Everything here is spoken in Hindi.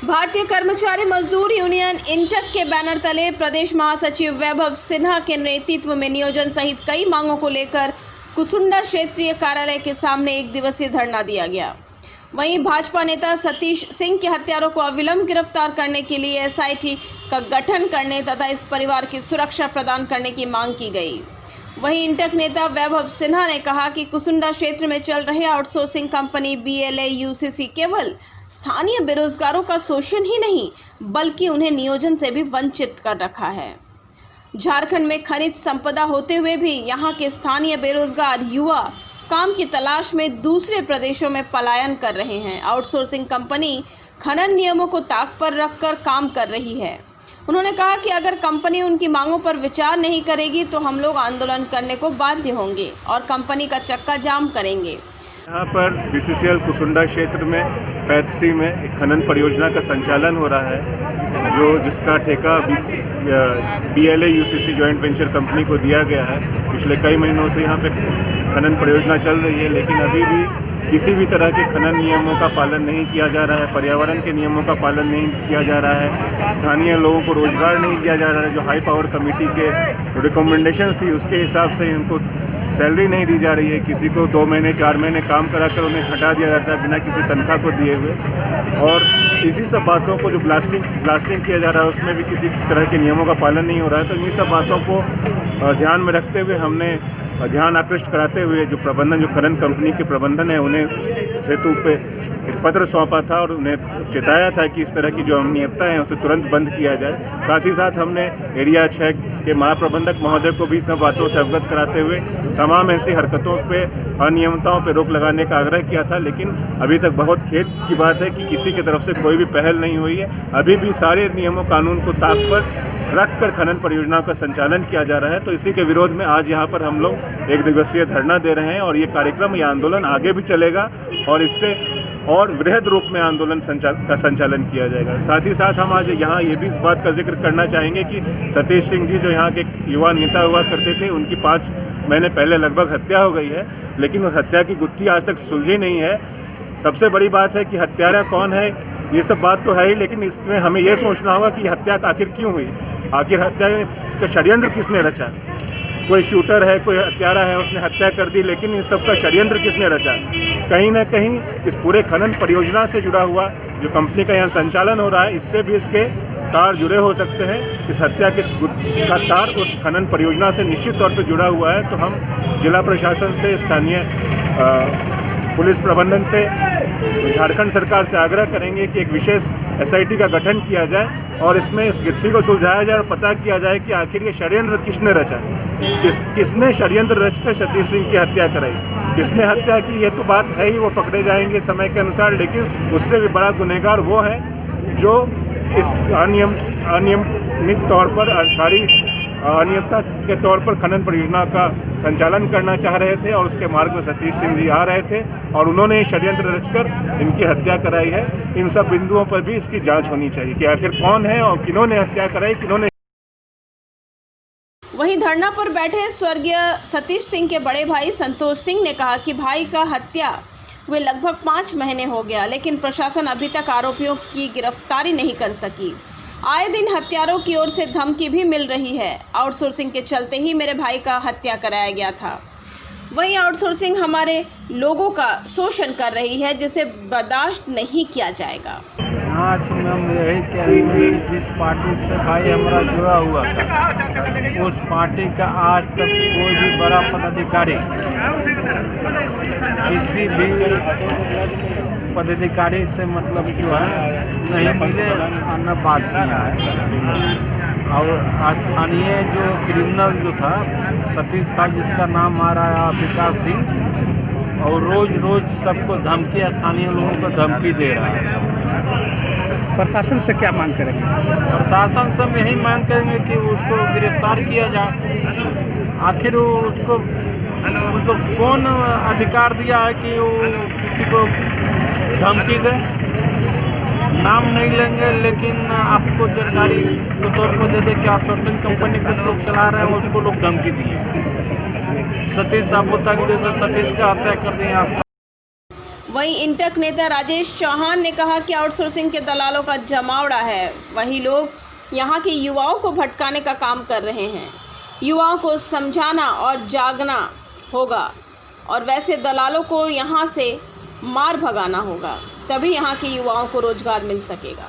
भारतीय कर्मचारी मजदूर यूनियन इंटक के बैनर तले प्रदेश महासचिव वैभव सिन्हा के नेतृत्व में नियोजन सहित कई मांगों को लेकर कुसुंडा क्षेत्रीय कार्यालय के सामने एक दिवसीय धरना दिया गया। वहीं भाजपा नेता सतीश सिंह के हत्यारों को अविलंब गिरफ्तार करने के लिए एसआईटी का गठन करने तथा इस परिवार की सुरक्षा प्रदान करने की मांग की गई। वहीं इंटक नेता वैभव सिन्हा ने कहा कि कुसुंडा क्षेत्र में चल रहे आउटसोर्सिंग कंपनी BLA-UCC केवल स्थानीय बेरोजगारों का शोषण ही नहीं बल्कि उन्हें नियोजन से भी वंचित कर रखा है। झारखंड में खनिज संपदा होते हुए भी यहां के स्थानीय बेरोजगार युवा काम की तलाश में दूसरे प्रदेशों में पलायन कर रहे हैं। आउटसोर्सिंग कंपनी खनन नियमों को ताक पर रखकर काम कर रही है। उन्होंने कहा कि अगर कंपनी उनकी मांगों पर विचार नहीं करेगी तो हम लोग आंदोलन करने को बाध्य होंगे और कंपनी का चक्का जाम करेंगे। यहाँ पर BCCL कुसुंडा क्षेत्र में पैथसी में एक खनन परियोजना का संचालन हो रहा है, जिसका ठेका BLA-UCC जॉइंट वेंचर कंपनी को दिया गया है। पिछले कई महीनों से यहाँ पे खनन परियोजना चल रही है, लेकिन अभी भी किसी भी तरह के खनन नियमों का पालन नहीं किया जा रहा है, पर्यावरण के नियमों का पालन नहीं किया जा रहा है, स्थानीय लोगों को रोजगार नहीं दिया जा रहा है। जो हाई पावर कमेटी के रिकमेंडेशंस थी उसके हिसाब से उनको सैलरी नहीं दी जा रही है। किसी को 2 महीने 4 महीने काम कराकर उन्हें हटा दिया जाता है बिना किसी तनख्वाह को दिए हुए। और इसी सब बातों को जो ब्लास्टिंग किया जा रहा है उसमें भी किसी तरह के नियमों का पालन नहीं हो रहा है। तो इन्हीं सब बातों को ध्यान में रखते हुए हमने ध्यान आकृष्ट कराते हुए जो खनन कंपनी के प्रबंधन है उन्हें सेतु पे एक पत्र सौंपा था और उन्हें चेताया था कि इस तरह की जो अनियमितता है उसे तुरंत बंद किया जाए। साथ ही साथ हमने एरिया 6 के महाप्रबंधक महोदय को भी सब बातों से अवगत कराते हुए तमाम ऐसी हरकतों पे अनियमितताओं पे रोक लगाने का आग्रह किया था। लेकिन अभी तक बहुत खेद की बात है कि किसी की तरफ से कोई भी पहल नहीं हुई है। अभी भी सारे नियमों कानून को ताक पर रखकर खनन परियोजनाओं का संचालन किया जा रहा है। तो इसी के विरोध में आज यहाँ पर हम लोग एक दिवसीय धरना दे रहे हैं और ये कार्यक्रम, ये आंदोलन आगे भी चलेगा और इससे और वृहद रूप में आंदोलन का संचालन किया जाएगा। साथ ही साथ हम आज यहाँ ये भी इस बात का जिक्र करना चाहेंगे कि सतीश सिंह जी जो यहाँ के युवा नेता हुआ करते थे, उनकी 5 महीने पहले लगभग हत्या हो गई है, लेकिन उस हत्या की गुत्थी आज तक सुलझी नहीं है। सबसे बड़ी बात है कि हत्यारा कौन है, ये सब बात तो है ही, लेकिन इसमें हमें ये सोचना होगा कि हत्या आखिर क्यों हुई, आखिर हत्या का षड्यंत्र किसने रचा। कोई शूटर है, कोई हत्यारा है, उसने हत्या कर दी, लेकिन इन सब का षड्यंत्र किसने रचा। कहीं ना कहीं इस पूरे खनन परियोजना से जुड़ा हुआ जो कंपनी का यहाँ संचालन हो रहा है, इससे भी इसके तार जुड़े हो सकते हैं। इस हत्या का तार उस खनन परियोजना से निश्चित तौर पर जुड़ा हुआ है। तो हम जिला प्रशासन से, स्थानीय पुलिस प्रबंधन से, झारखंड सरकार से आग्रह करेंगे कि एक विशेष SIT का गठन किया जाए और इसमें इस गिट्टी को सुलझाया जाए और पता किया जाए कि आखिर ये षड्यंत्र किसने रचा, किसने षड्यंत्र रचकर सतीश सिंह की हत्या कराई, किसने हत्या की। ये तो बात है ही, वो पकड़े जाएंगे समय के अनुसार, लेकिन उससे भी बड़ा गुनहगार वो है जो इस अनियमित तौर पर सारी अनियमितता के तौर पर खनन परियोजना का संचालन करना चाह रहे थे और उसके मार्ग में सतीश सिंह जी आ रहे थे और उन्होंने षड्यंत्र रचकर इनकी हत्या कराई है। इन सब बिंदुओं पर भी इसकी जांच होनी चाहिए कि आखिर कौन है और किन्होंने हत्या कराई, किन्होंने। वहीं धरना पर बैठे स्वर्गीय सतीश सिंह के बड़े भाई संतोष सिंह ने कहा कि भाई का हत्या हुए लगभग 5 महीने हो गया, लेकिन प्रशासन अभी तक आरोपियों की गिरफ्तारी नहीं कर सकी। आए दिन हत्यारों की ओर से धमकी भी मिल रही है। आउटसोर्सिंग के चलते ही मेरे भाई का हत्या कराया गया था। वहीं आउटसोर्सिंग हमारे लोगों का शोषण कर रही है, जिसे बर्दाश्त नहीं किया जाएगा। आज हम यही कहेंगे, जिस पार्टी से भाई हमारा जुड़ा हुआ था उस पार्टी का आज तक कोई भी बड़ा पदाधिकारी किसी भी पदाधिकारी से मतलब जो है नहीं मिले न बात किया है। और स्थानीय जो क्रिमिनल जो था सतीश साहब, जिसका नाम आ रहा है विकास सिंह, और रोज सबको धमकी, स्थानीय लोगों को धमकी दे रहा है। प्रशासन से क्या मांग करेंगे? प्रशासन से हम यही मांग करेंगे कि उसको गिरफ्तार किया जाए। आखिर उसको कौन अधिकार दिया है कि वो किसी को धमकी दे। नाम नहीं लेंगे, लेकिन आपको जानकारी के तौर पर दे दे कि आउटसोर्सिंग कंपनी कुछ लोग चला रहे हैं, उसको लोग धमकी दिए। सतीश साहब तक जैसे सतीश का हत्या कर दिए। वहीं इंटक नेता राजेश चौहान ने कहा कि आउटसोर्सिंग के दलालों का जमावड़ा है, वही लोग यहां के युवाओं को भटकाने का काम कर रहे हैं। युवाओं को समझाना और जागना होगा और वैसे दलालों को यहां से मार भगाना होगा, तभी यहां के युवाओं को रोजगार मिल सकेगा।